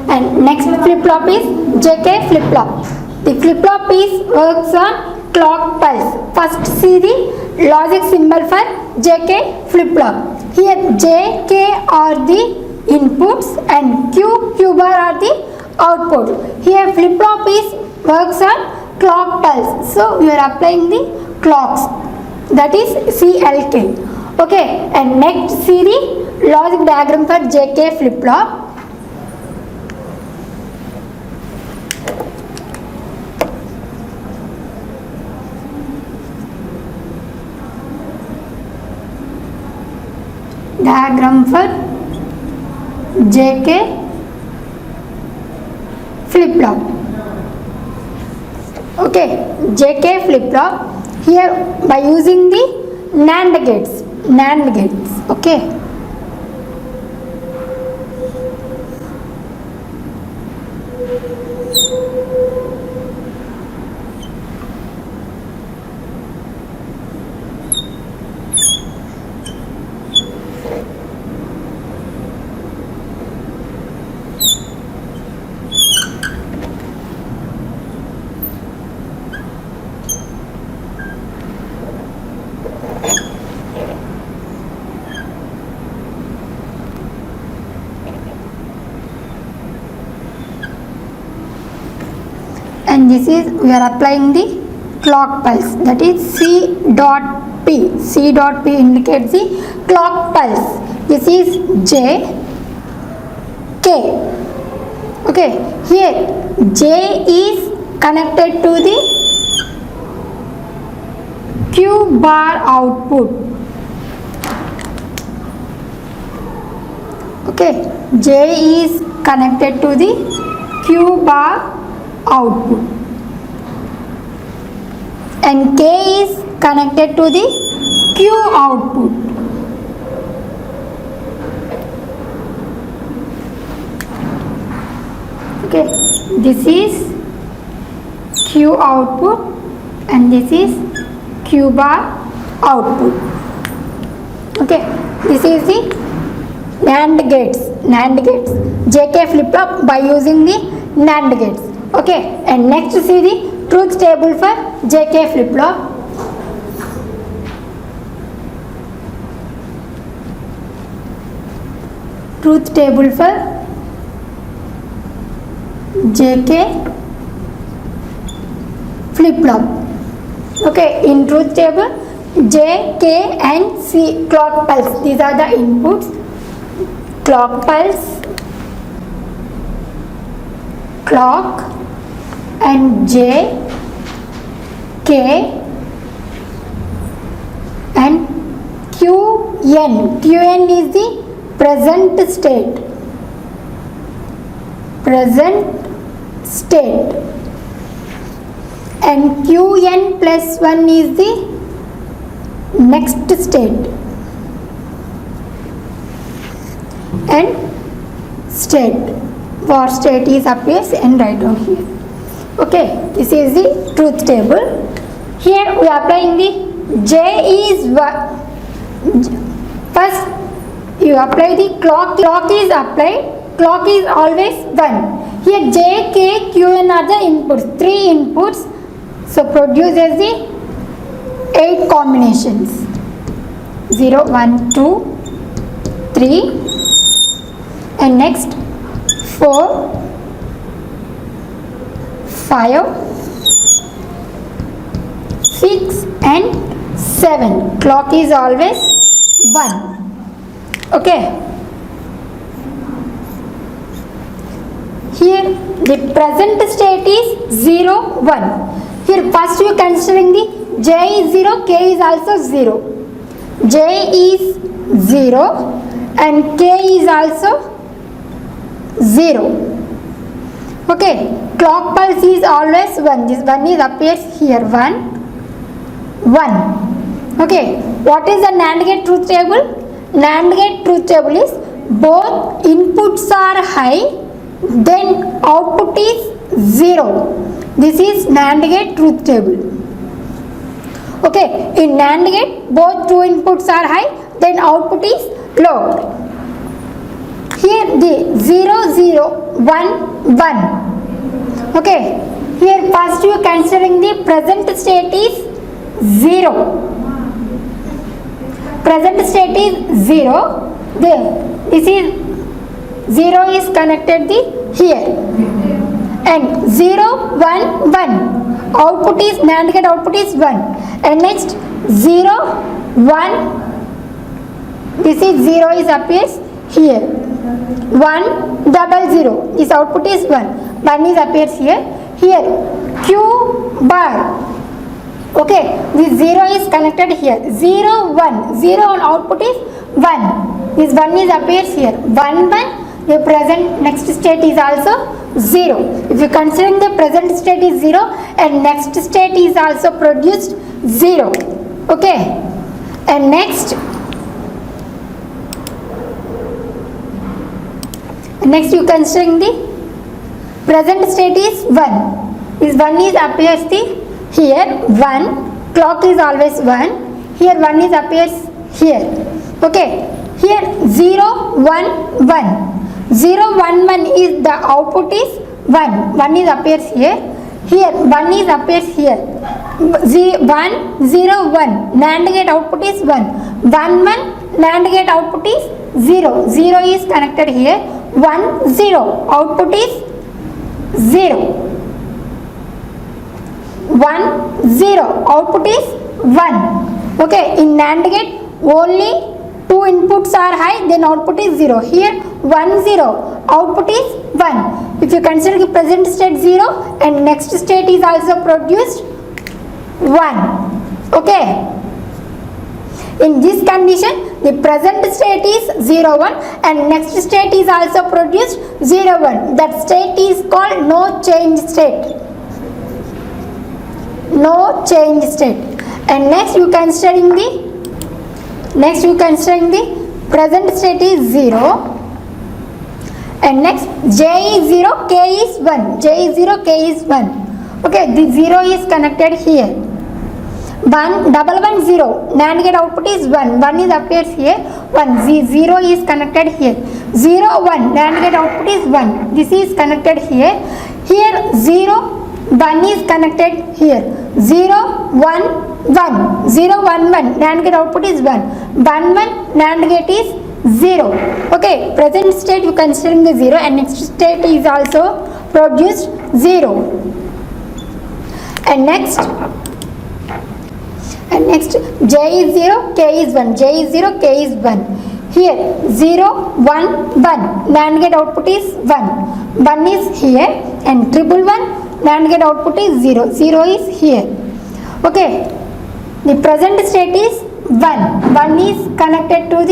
And next flip flop is JK flip flop. The flip flop is works on clock pulse. First see the logic symbol for JK flip flop. Here JK are the inputs and Q bar are the output. Here flip flop is works on clock pulse. So we are applying the clocks, that is CLK. Okay, and next see the logic diagram for JK flip flop. Diagram for JK flip flop. Okay, JK flip flop. Here by using the NAND gates. Okay. And this is we are applying the clock pulse, that is C dot P. C dot P indicates the clock pulse. This is J K. Okay, here J is connected to the Q bar output. Okay, J is connected to the Q bar output and K is connected to the Q output. Okay, this is Q output and this is Q bar output. Okay, this is the NAND gates. JK flip flop by using the NAND gates. Okay, and next see the truth table for JK flip flop. Truth table for JK flip flop. Okay, in truth table J, K and C clock pulse. These are the inputs. Clock pulse, clock and J, K and Qn. Qn is the present state. And Qn plus 1 is the next state. And state, war state is appears and write down here. Okay, this is the truth table. Here we are applying the J is first you apply the clock is applied, clock is always 1. Here J, K, Q and are the inputs, 3 inputs, so produces the 8 combinations, 0, 1, 2, 3 and next 4, 5, 6 and 7. Clock is always 1. Okay. Here the present state is 0, 1. Here first you considering the J is 0, K is also 0. J is 0 and K is also 0. Okay, clock pulse is always 1. This 1 is appears here, 1, 1. Okay, what is the NAND gate truth table? NAND gate truth table is both inputs are high, then output is 0. This is NAND gate truth table. Okay, in NAND gate both two inputs are high, then output is low. Here the 0 0 1 1. Okay, here first you considering the present state is 0. Present state is 0. There, this is 0 is connected the here, and 0 1 1 output is NAND gate output is 1, and next 0 1, this is 0 is appears here, 1 double 0, this output is 1 is appears here, here Q bar. Okay, this 0 is connected here, 0 1 0 on output is 1, this 1 is appears here, 1 1, the present next state is also 0. If you considering the present state is 0 and next state is also produced 0. Okay, and next you considering the present state is 1. This 1 is appears the here 1, clock is always 1, here 1 is appears here. Okay, here 0 1 1, 0 1 1 is the output is 1 is appears here, here 1 is appears here, 1 0 1 NAND gate output is 1 1 NAND gate output is 0 is connected here, 1 0 output is 0, 1 0 output is 1. Okay, in NAND gate only two inputs are high, then output is 0. Here 1 0 output is 1. If you consider the present state 0 and next state is also produced 1. Okay, in this condition the present state is 0 1 and next state is also produced 0 1. That state is called no change state. No change state. And next you considering the present state is 0, and next J is 0, K is 1, J is 0, K is 1. Okay, the 0 is connected here, 1 double 1 0 NAND gate output is 1 is appears here, 0 is connected here, 0 1 NAND gate output is 1, this is connected here, here 0 1 is connected here, 0 1 1 0 1 1 NAND gate output is 1 NAND gate is 0. Okay, present state you considering the 0 and next state is also produced 0. And next J is 0, K is 1, J is 0, K is 1. Here 0 1 1 NAND gate output is 1 is here, and 1 1 NAND gate output is 0 is here. Okay, the present state is 1 is connected to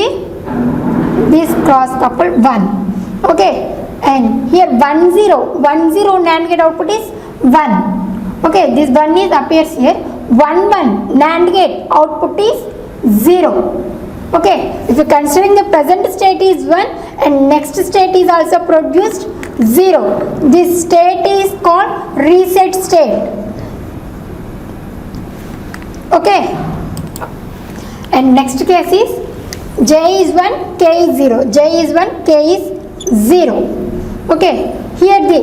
this cross couple 1. Okay, and here 1 0 NAND gate output is 1. Okay, this 1 is appears here, 1 1 NAND gate output is 0. Okay, if you considering the present state is 1 and next state is also produced 0, this state is called reset state. Okay, and next case is J is 1, K is 0, J is 1, K is 0. Okay, here the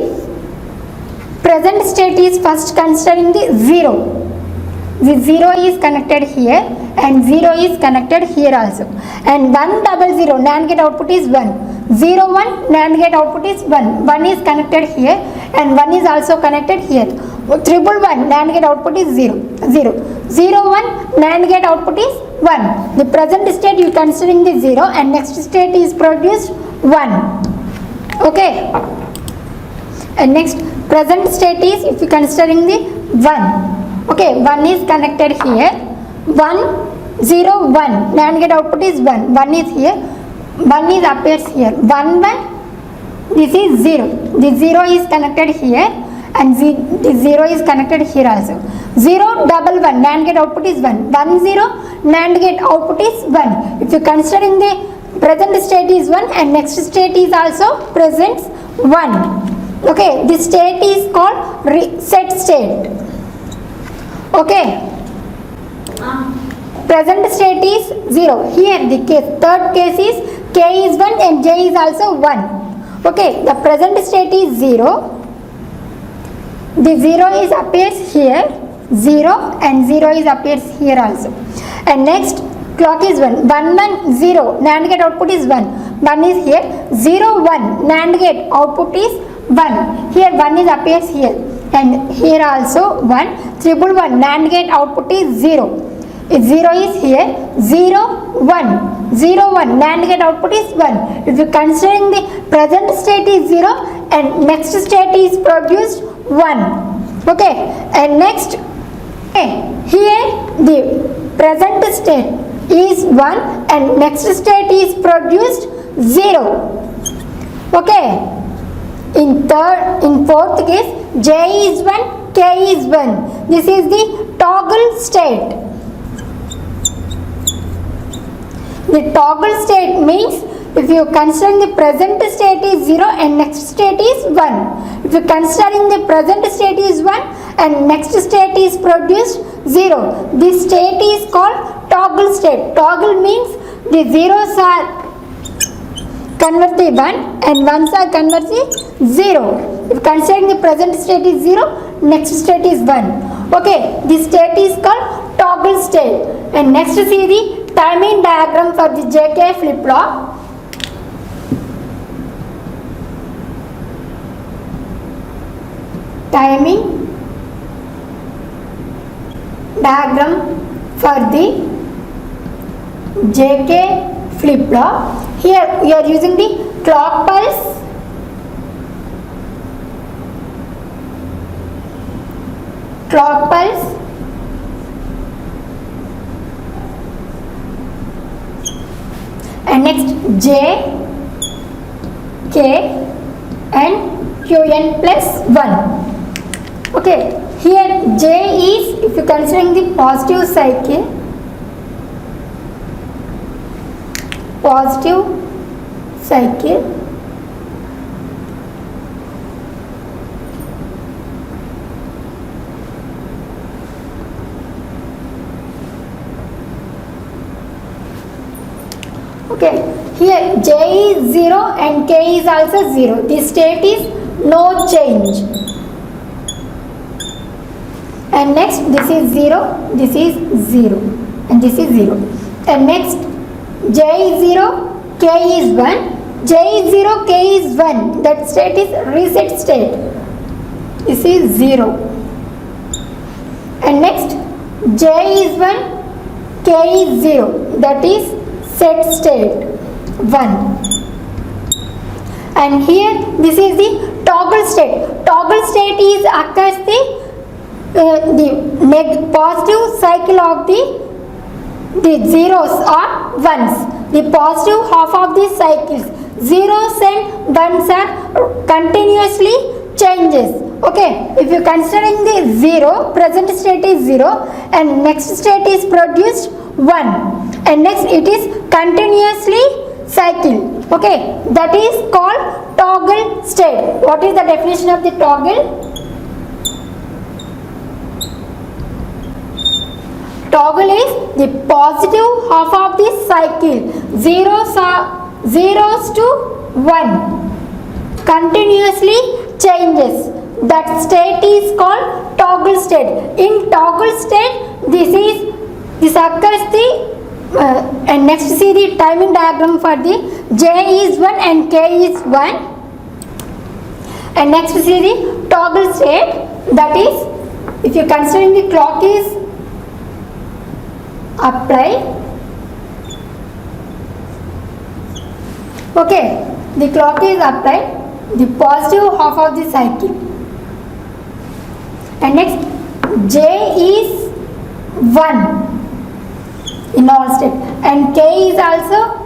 present state is first considering the 0. The 0 is connected here and 0 is connected here also, and 1 double 0 NAND gate output is 1, 0 1 NAND gate output is 1 is connected here and 1 is also connected here, 1 NAND gate output is 0 1 NAND gate output is 1. The present state you considering the 0 and next state is produced 1. Okay, and next present state is if you considering the 1. Okay, 1 is connected here, 1 0 1 NAND gate output is 1 is here, 1 is appears here, 1 1 this is 0, the 0 is connected here and the 0 is connected here also, 0 double 1 NAND gate output is 1 0 NAND gate output is 1. If you considering the present state is 1 and next state is also present 1. Okay, this state is called reset state. Okay, present state is 0. Here the third case is K is 1 and J is also 1. Okay, the present state is 0. The 0 is appears here, 0 and 0 is appears here also. And next clock is 1, 1 1 0, NAND gate output is 1, 1 is here, 0 1, NAND gate output is 1, here 1 is appears here, and here also 1, triple 1, NAND gate output is 0. If 0 is here, 0 1, 0 1, NAND gate output is 1. If you considering the present state is 0 and next state is produced 1. Okay, and next, okay, here the present state is 1 and next state is produced 0. Okay, in fourth case, J is 1, K is 1. This is the toggle state. The toggle state means if you considering the present state is 0 and next state is 1. If you considering the present state is 1 and next state is produced 0, this state is called toggle state. Toggle means the zeros are converted 1 and ones are converted 0. If considering the present state is 0, next state is 1. Okay, this state is called toggle state. And next see the timing diagram for the JK flip-flop. Timing diagram for the JK flip-flop. Here we are using the clock pulse, and next J, K and Qn plus 1. Okay, here J is, if you considering the positive cycle, okay, here J is 0 and K is also 0. This state is no change. And next this is 0, this is 0 and this is 0. And next J is 0, K is 1, J is 0, K is 1. That state is reset state. This is 0. And next J is 1, K is 0. That is set state 1. And here this is the toggle state. Toggle state is occurs the positive cycle of the zeros or ones. The positive half of the cycles, zeros and ones are continuously changes. Okay, if you considering the 0, present state is 0 and next state is produced 1 and next it is continuously cycle. Okay, that is called toggle state. What is the definition of the toggle? Toggle is the positive half of the cycle, zeros to 1 continuously changes. That state is called toggle state. In toggle state, this occurs and next see the timing diagram for the J is 1 and K is 1. And next see the toggle state, that is if you considering the clock is apply. Okay, the clock is applied, the positive half of the cycle. And next J is 1 in all steps and K is also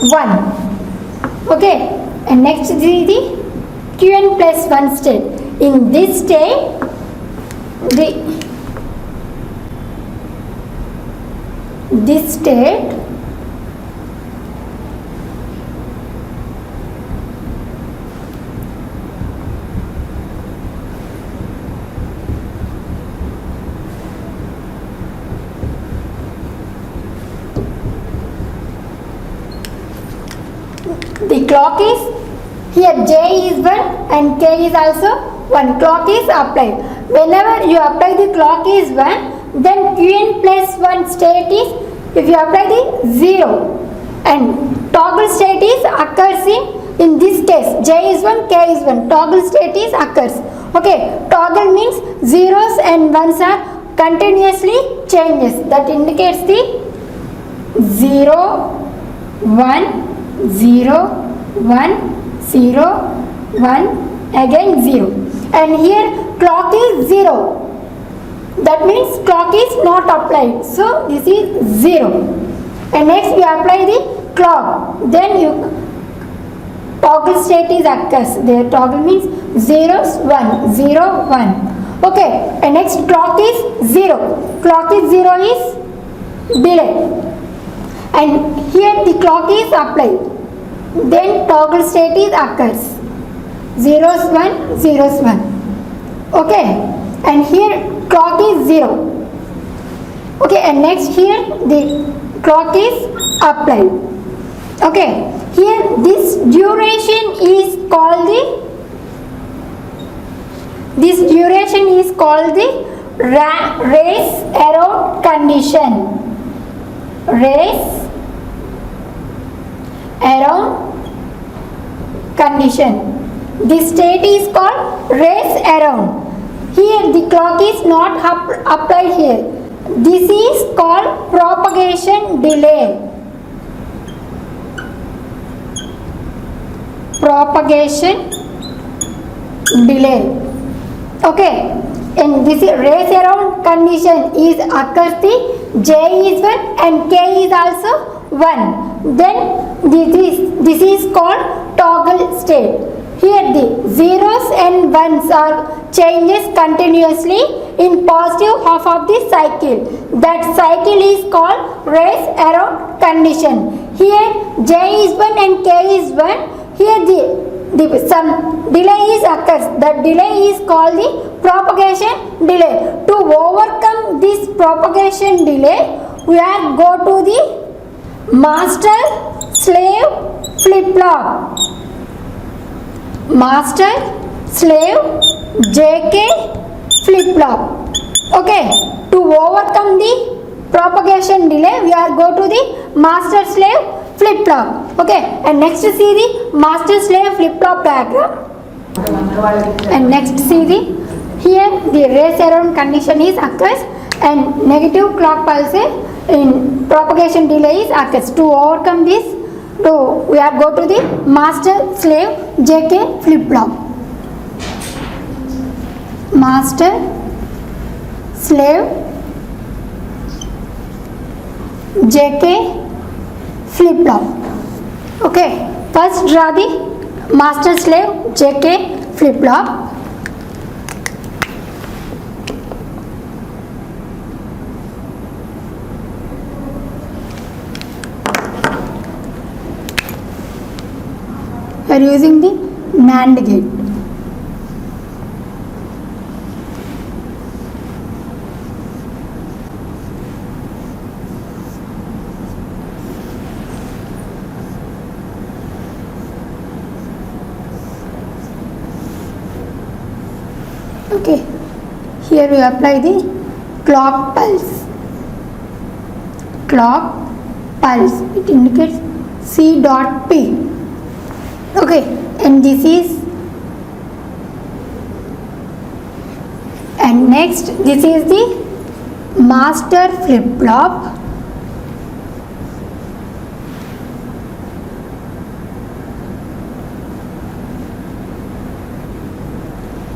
1. Okay, and next is the Qn plus 1 state. In this state, this state clock is here, j is 1 and k is also 1. Clock is applied. Whenever you apply the clock is 1, then qn plus 1 state is, if you apply the 0, and toggle state is occurs in this case j is 1, k is 1, toggle state is occurs. Okay, toggle means zeros and ones are continuously changes, that indicates the 0 1 0 1 0 1 again 0, and here clock is 0, that means clock is not applied, so this is 0. And next you apply the clock, then you toggle state is occurs. There toggle means 0s 1 0 1. Okay, and next clock is 0. Clock is 0 is delay, and here the clock is applied, then toggle state is occurs 0s 1 0s 1. Okay, and here clock is 0. Okay, and next here the clock is applied. Okay, here this duration is called the race around condition. Race around condition. This state is called race around. Here the clock is not applied here. This is called propagation delay. Propagation delay. Okay, and this race around condition is occurs the j is 1 and k is also 1. Then this is called toggle state. Here the zeros and ones are changes continuously in positive half of the cycle. That cycle is called race around condition. Here j is 1 and k is 1. Here some delay is occurs. That delay is called the propagation delay. To overcome this propagation delay, we are go to the master slave flip flop. Master slave JK flip flop. Okay, to overcome the propagation delay, we are go to the master slave flip flop. Okay, and next see the master slave flip flop diagram. And next see the here the race around condition is occurs and negative clock pulse in propagation delay is occurs. To overcome this, we are go to the master slave JK flip flop. Master slave JK flip flop. Okay, first draw the master slave JK flip flop. We are using the NAND gate. Okay, here we apply the clock pulse. Clock pulse, it indicates C dot P. Okay, and this is, and next this is the master flip flop.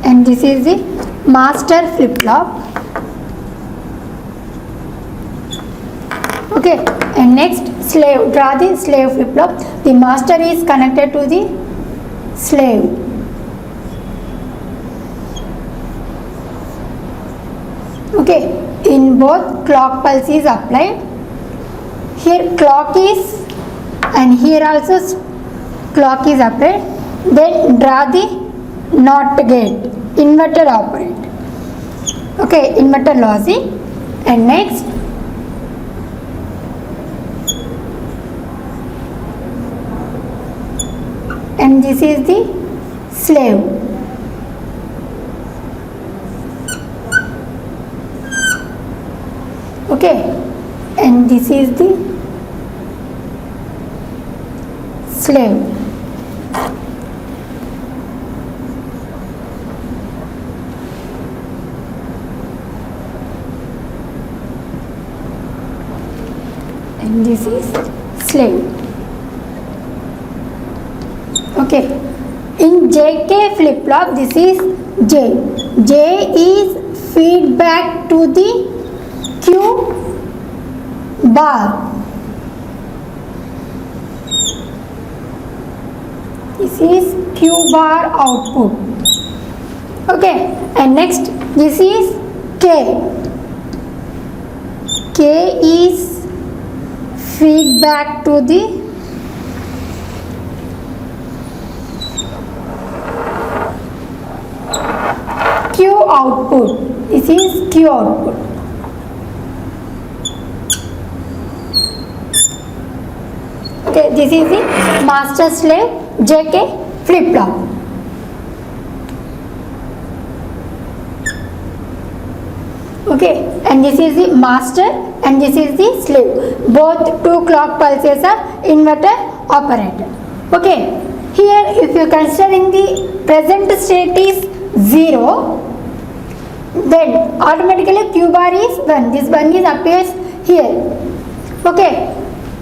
And this is the master flip flop. Okay, and next slave, draw the slave flip flop. The master is connected to the slave. Okay, in both clock pulse is applied. Here clock is, and here also clock is applied. Then draw the NOT gate, inverter operate. Okay, inverter logic. And next and this is the slave. Okay, and this is the slave. And this is slave. Okay, in JK flip flop, this is J. J is feedback to the Q bar. This is Q bar output. Okay, and next this is K. K is feedback to the Q output. This is Q output. Okay, this is the master slave JK flip flop. Okay, and this is the master and this is the slave. Both two clock pulses are inverter operated. Okay, here if you considering the present state is 0, then automatically Q bar is 1. This 1 is appears here. Okay,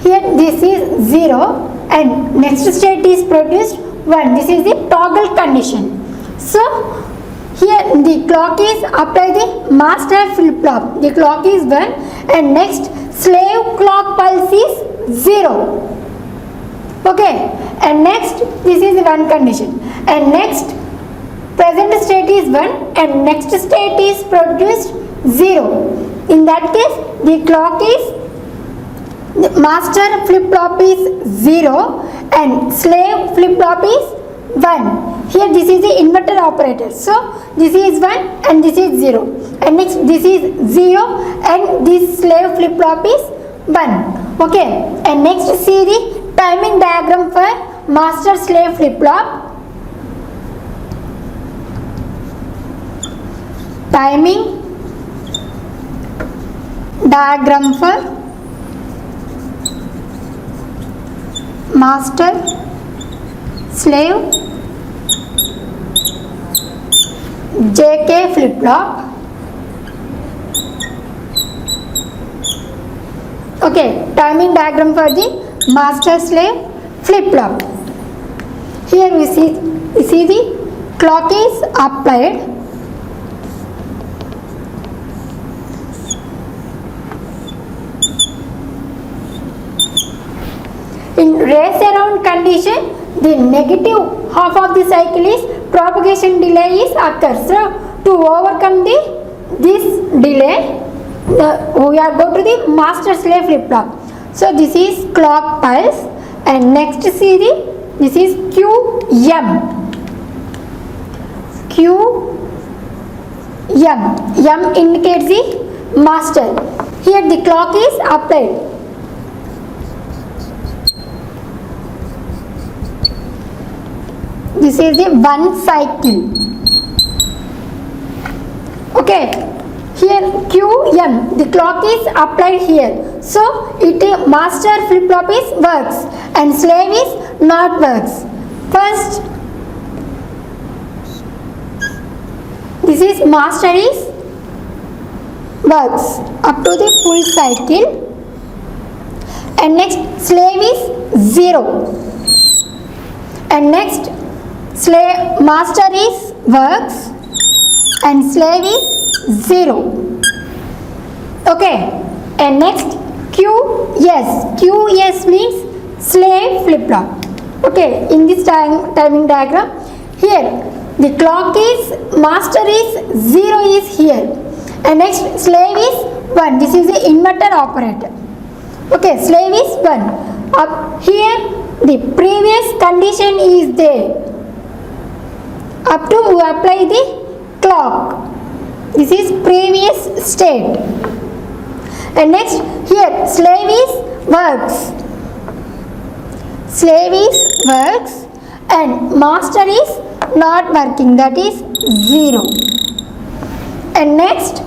here this is 0 and next state is produced 1. This is the toggle condition. So here the clock is applied the master flip flop. The clock is 1 and next slave clock pulse is 0. Okay, and next this is one condition and next present state is 1 and next state is produced 0. In that case the clock is the master flip flop is 0 and slave flip flop is 1. Here this is the inverter operator. So this is 1 and this is 0 and next this is 0 and this slave flip flop is 1. Okay, and next see the timing diagram for master slave flip flop. Timing diagram for master slave JK flip flop. Okay, timing diagram for the master slave flip flop. Here we see the clock is applied. In race around condition, the negative half of the cycle is propagation delay is occurs. So to overcome this delay, we are go to the master slave flip flop. So this is clock pulse and next see this is QM. M indicates the master. Here the clock is applied. This is the one cycle. Okay, here QM, the clock is applied here. So it master flip flop is works and slave is not works. First, this is master is works up to the full cycle and next slave is 0 and next slave master is works and slave is 0. Okay, and next QS means slave flip flop. Okay, in this timing diagram, here the clock is master is 0 is here and next slave is 1. This is the inverter operator. Okay, slave is 1. Up here the previous condition is there. Up to you apply the clock. This is previous state. And next here slave is works. Slave is works and master is not working, that is 0. And next,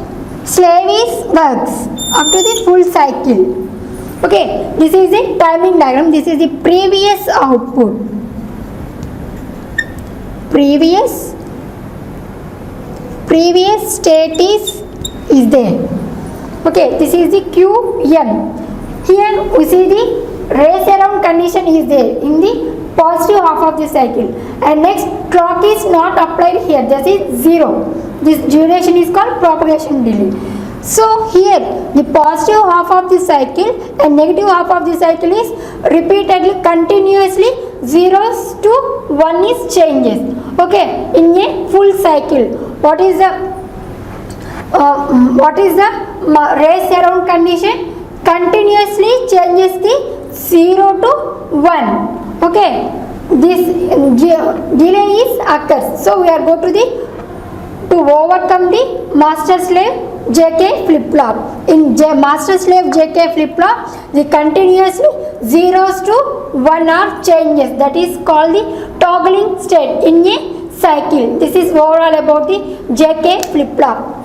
slave is works up to the full cycle. Okay, this is the timing diagram. This is the previous output. Previous state is there. Okay, this is the Qn. Here we see the race around condition is there in the positive half of the cycle, and next clock is not applied here, that is 0. This duration is called propagation delay. So here the positive half of the cycle and negative half of the cycle is repeatedly continuously 0s to 1 is changes. Okay, in a full cycle, what is the race around condition? Continuously changes the 0 to 1. Okay, this delay is occurs. So we are go to overcome the master slave JK flip flop. In master slave JK flip flop, the continuously 0s to 1 are changes. That is called the toggling state in a cycle. This is overall about the JK flip flop.